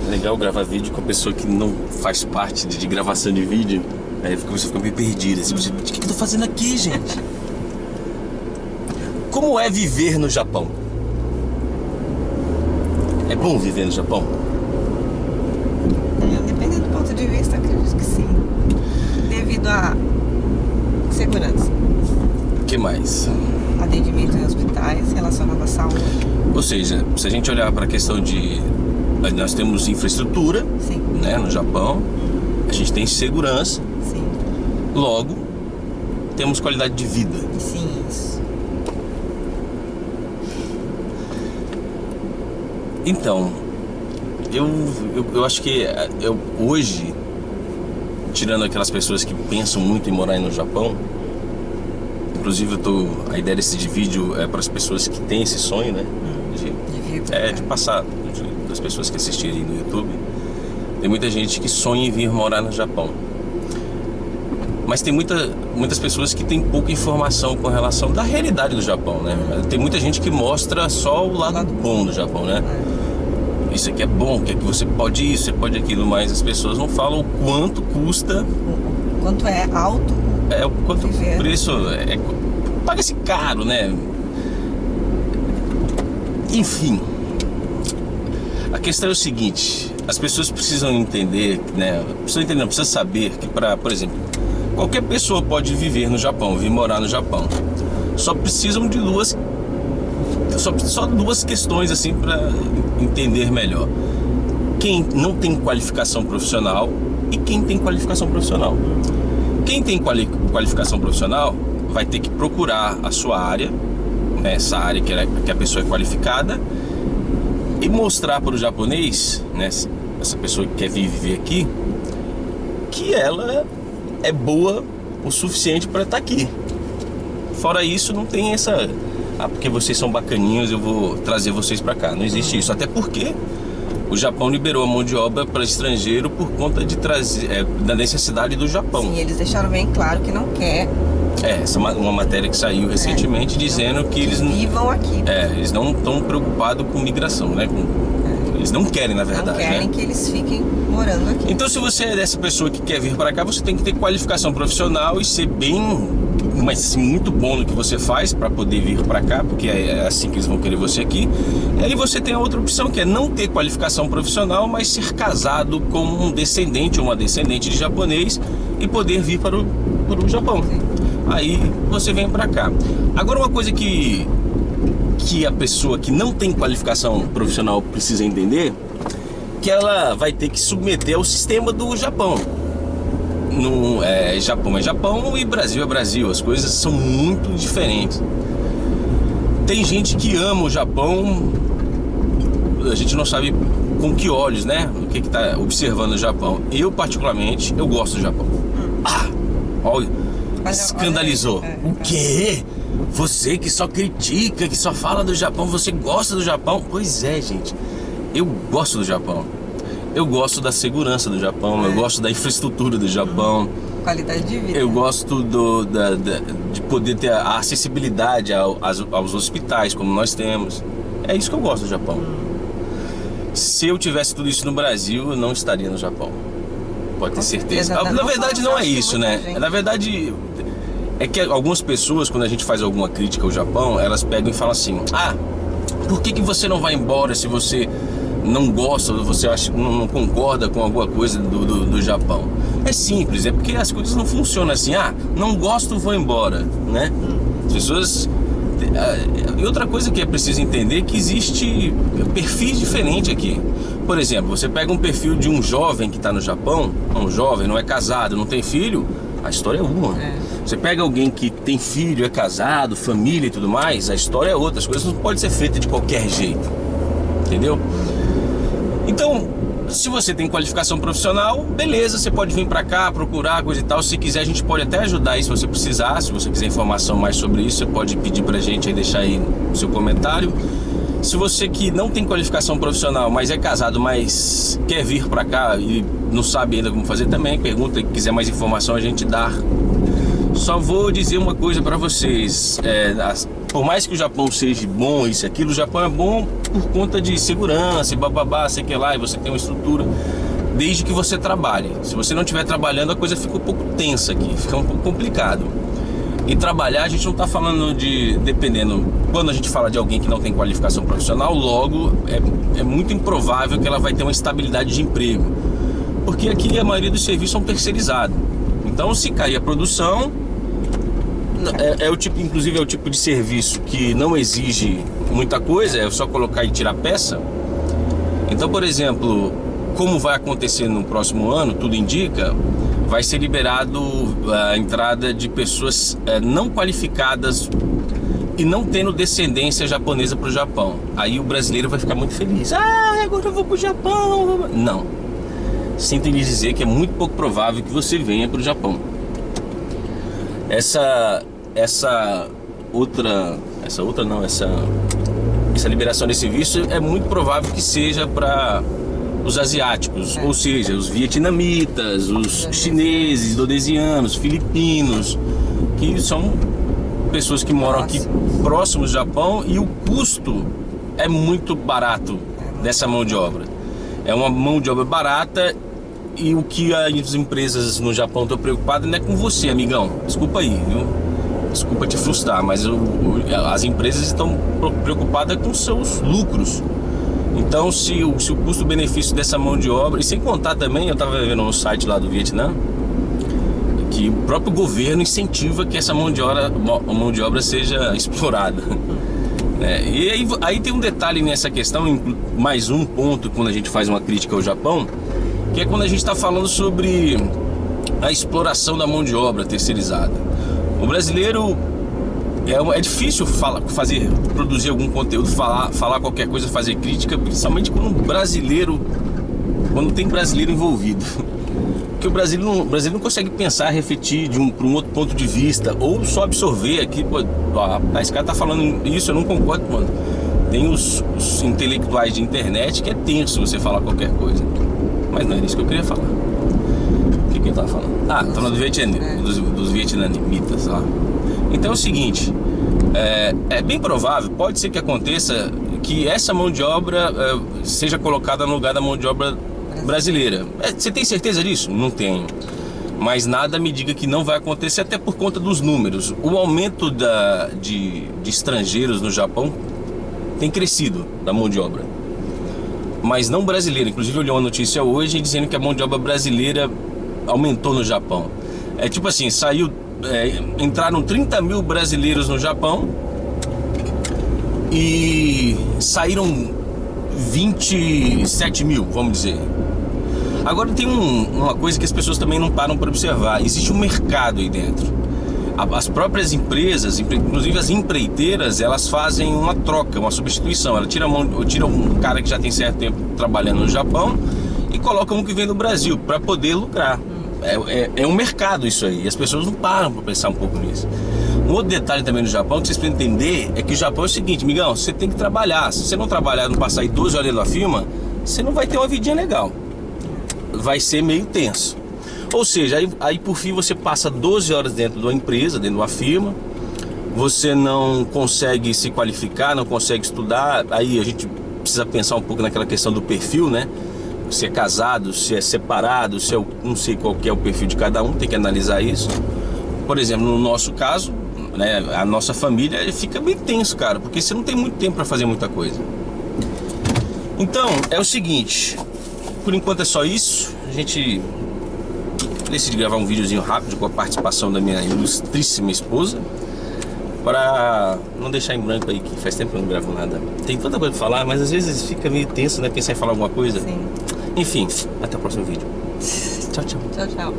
É legal gravar vídeo com a pessoa que não faz parte de gravação de vídeo. Aí você fica meio perdido. Assim, o que eu tô fazendo aqui, gente? Como é viver no Japão? É bom viver no Japão? Dependendo do ponto de vista, acredito que sim. Devido à segurança. O que mais? Atendimento em hospitais relacionado à saúde. Ou seja, se a gente olhar para a questão de... Nós temos infraestrutura, Sim. né, no Japão. A gente tem segurança. Sim. Logo, temos qualidade de vida. Sim, isso. Então, eu acho que hoje, tirando aquelas pessoas que pensam muito em morar no Japão, inclusive a ideia desse vídeo é para as pessoas que têm esse sonho, né? De passar, das pessoas que assistirem no YouTube. Tem muita gente que sonha em vir morar no Japão. Mas tem muitas pessoas que têm pouca informação com relação da realidade do Japão, né? Tem muita gente que mostra só o lado bom do Japão, né? Isso aqui é bom, que você pode isso, você pode aquilo, mas as pessoas não falam o quanto custa. O quanto é alto. O quanto viver. O preço paga-se caro, né? Enfim, a questão é o seguinte: as pessoas precisam entender, né? Precisam saber que, por exemplo, qualquer pessoa pode viver no Japão, vir morar no Japão. Só precisam de só duas questões assim para entender melhor: quem não tem qualificação profissional e quem tem qualificação profissional. Quem tem qualificação profissional vai ter que procurar a sua área, né, essa área que a pessoa é qualificada, e mostrar para o japonês, né, essa pessoa que quer viver aqui, que ela é boa o suficiente para estar aqui. Fora isso, não tem essa... porque vocês são bacaninhos, eu vou trazer vocês para cá. Não existe isso. Até porque o Japão liberou a mão de obra para estrangeiro por conta de trazer da necessidade do Japão. Sim, eles deixaram bem claro que não quer. Essa é uma matéria que saiu recentemente dizendo que eles vivam aqui. Eles não estão preocupados com migração, né? Eles não querem, na verdade. Não querem, né, que eles fiquem morando aqui. Então, se você é dessa pessoa que quer vir para cá, você tem que ter qualificação profissional e ser mas muito bom no que você faz para poder vir para cá, porque é assim que eles vão querer você aqui. E aí você tem a outra opção, que é não ter qualificação profissional, mas ser casado com um descendente ou uma descendente de japonês e poder vir para o Japão. Sim. Aí você vem para cá. Agora, uma coisa que a pessoa que não tem qualificação profissional precisa entender, que ela vai ter que submeter ao sistema do Japão. Japão é Japão e Brasil é Brasil. As coisas são muito diferentes. Tem gente que ama o Japão, a gente não sabe com que olhos, né? O que está observando o Japão. Eu, particularmente, eu gosto do Japão. Olha, escandalizou. O quê? Você que só critica, que só fala do Japão, você gosta do Japão? Pois é, gente. Eu gosto do Japão. Eu gosto da segurança do Japão, eu gosto da infraestrutura do Japão. Qualidade de vida. Eu gosto de poder ter a acessibilidade aos hospitais, como nós temos. É isso que eu gosto do Japão. Se eu tivesse tudo isso no Brasil, eu não estaria no Japão. Pode ter certeza. Na verdade, não é isso, né? Na verdade, é que algumas pessoas, quando a gente faz alguma crítica ao Japão, elas pegam e falam assim: por que você não vai embora se você não gosta, você acha, não concorda com alguma coisa do Japão? É simples, é porque as coisas não funcionam assim. Não gosto, vou embora, né? As pessoas... E outra coisa que é preciso entender é que existe perfis diferentes aqui. Por exemplo, você pega um perfil de um jovem que está no Japão, um jovem, não é casado, não tem filho, a história é uma. Você pega alguém que tem filho, é casado, família e tudo mais, a história é outra. As coisas não podem ser feitas de qualquer jeito, entendeu? Então, se você tem qualificação profissional, beleza, você pode vir pra cá, procurar coisa e tal. Se quiser, a gente pode até ajudar aí se você precisar. Se você quiser informação mais sobre isso, você pode pedir pra gente aí, deixar aí o seu comentário. Se você que não tem qualificação profissional, mas é casado, mas quer vir pra cá e não sabe ainda como fazer, também pergunta, e quiser mais informação, a gente dá. Só vou dizer uma coisa pra vocês, por mais que o Japão seja bom, isso e aquilo, o Japão é bom por conta de segurança e bababá, sei que lá, e você tem uma estrutura, desde que você trabalhe. Se você não estiver trabalhando, a coisa fica um pouco tensa aqui, fica um pouco complicado. E trabalhar, a gente não está falando de, dependendo, quando a gente fala de alguém que não tem qualificação profissional, logo é muito improvável que ela vai ter uma estabilidade de emprego, porque aqui a maioria dos serviços são terceirizados. Então, se cair a produção, inclusive é o tipo de serviço que não exige muita coisa, é só colocar e tirar peça. Então, por exemplo, como vai acontecer no próximo ano, tudo indica, vai ser liberado a entrada de pessoas não qualificadas e não tendo descendência japonesa para o Japão. Aí o brasileiro vai ficar muito feliz. Ah, agora eu vou para o Japão. Não. Sinto lhes dizer que é muito pouco provável que você venha para o Japão. Essa liberação desse visto é muito provável que seja para os asiáticos, ou seja, os vietnamitas, os chineses, indonesianos, filipinos, que são pessoas que moram aqui próximos do Japão, e o custo é muito barato dessa mão de obra. É uma mão de obra barata, e o que as empresas no Japão estão preocupadas não é com você, amigão. Desculpa aí, viu? Desculpa te frustrar, mas as empresas estão preocupadas com seus lucros. Então, se o custo-benefício dessa mão de obra, e sem contar também, eu estava vendo no site lá do Vietnã, que o próprio governo incentiva que essa mão de obra seja explorada. E aí tem um detalhe nessa questão, mais um ponto quando a gente faz uma crítica ao Japão, que é quando a gente está falando sobre a exploração da mão de obra terceirizada. O brasileiro... É difícil produzir algum conteúdo, falar qualquer coisa, fazer crítica, principalmente quando tem brasileiro envolvido. Porque o brasileiro não consegue pensar, refletir por um outro ponto de vista, ou só absorver aqui. Pô, esse cara tá falando isso, eu não concordo, mano. Tem os intelectuais de internet que é tenso você falar qualquer coisa. Mas não é isso que eu queria falar. O que eu tava falando? Tá falando dos vietnamitas lá. Então é o seguinte, é bem provável, pode ser que aconteça que essa mão de obra seja colocada no lugar da mão de obra brasileira. Você tem certeza disso? Não tenho. Mas nada me diga que não vai acontecer, até por conta dos números. O aumento de estrangeiros no Japão tem crescido, da mão de obra. Mas não brasileira. Inclusive eu li uma notícia hoje dizendo que a mão de obra brasileira aumentou no Japão. É tipo assim, entraram 30 mil brasileiros no Japão e saíram 27 mil, vamos dizer. Agora tem uma coisa que as pessoas também não param para observar. Existe um mercado aí dentro. As próprias empresas, inclusive as empreiteiras, elas fazem uma troca, uma substituição. Ela tira um cara que já tem certo tempo trabalhando no Japão e coloca um que vem do Brasil para poder lucrar. É um mercado isso aí, e as pessoas não param para pensar um pouco nisso. Um outro detalhe também no Japão que vocês precisam entender é que o Japão é o seguinte, migão, você tem que trabalhar. Se você não trabalhar, não passar aí 12 horas na firma, você não vai ter uma vidinha legal. Vai ser meio tenso. Ou seja, aí por fim você passa 12 horas dentro de uma empresa, dentro de uma firma, você não consegue se qualificar, não consegue estudar. Aí a gente precisa pensar um pouco naquela questão do perfil, né? Se é casado, se é separado, se é não sei qual que é o perfil de cada um, tem que analisar isso. Por exemplo, no nosso caso, né, a nossa família fica bem tenso, cara, porque você não tem muito tempo para fazer muita coisa. Então, é o seguinte, por enquanto é só isso. A gente decidi gravar um videozinho rápido com a participação da minha ilustríssima esposa, para não deixar em branco aí, que faz tempo que eu não gravo nada. Tem tanta coisa pra falar, mas às vezes fica meio tenso, né? Pensar em falar alguma coisa. Sim. Enfim, até o próximo vídeo. Tchau, tchau. Tchau, tchau.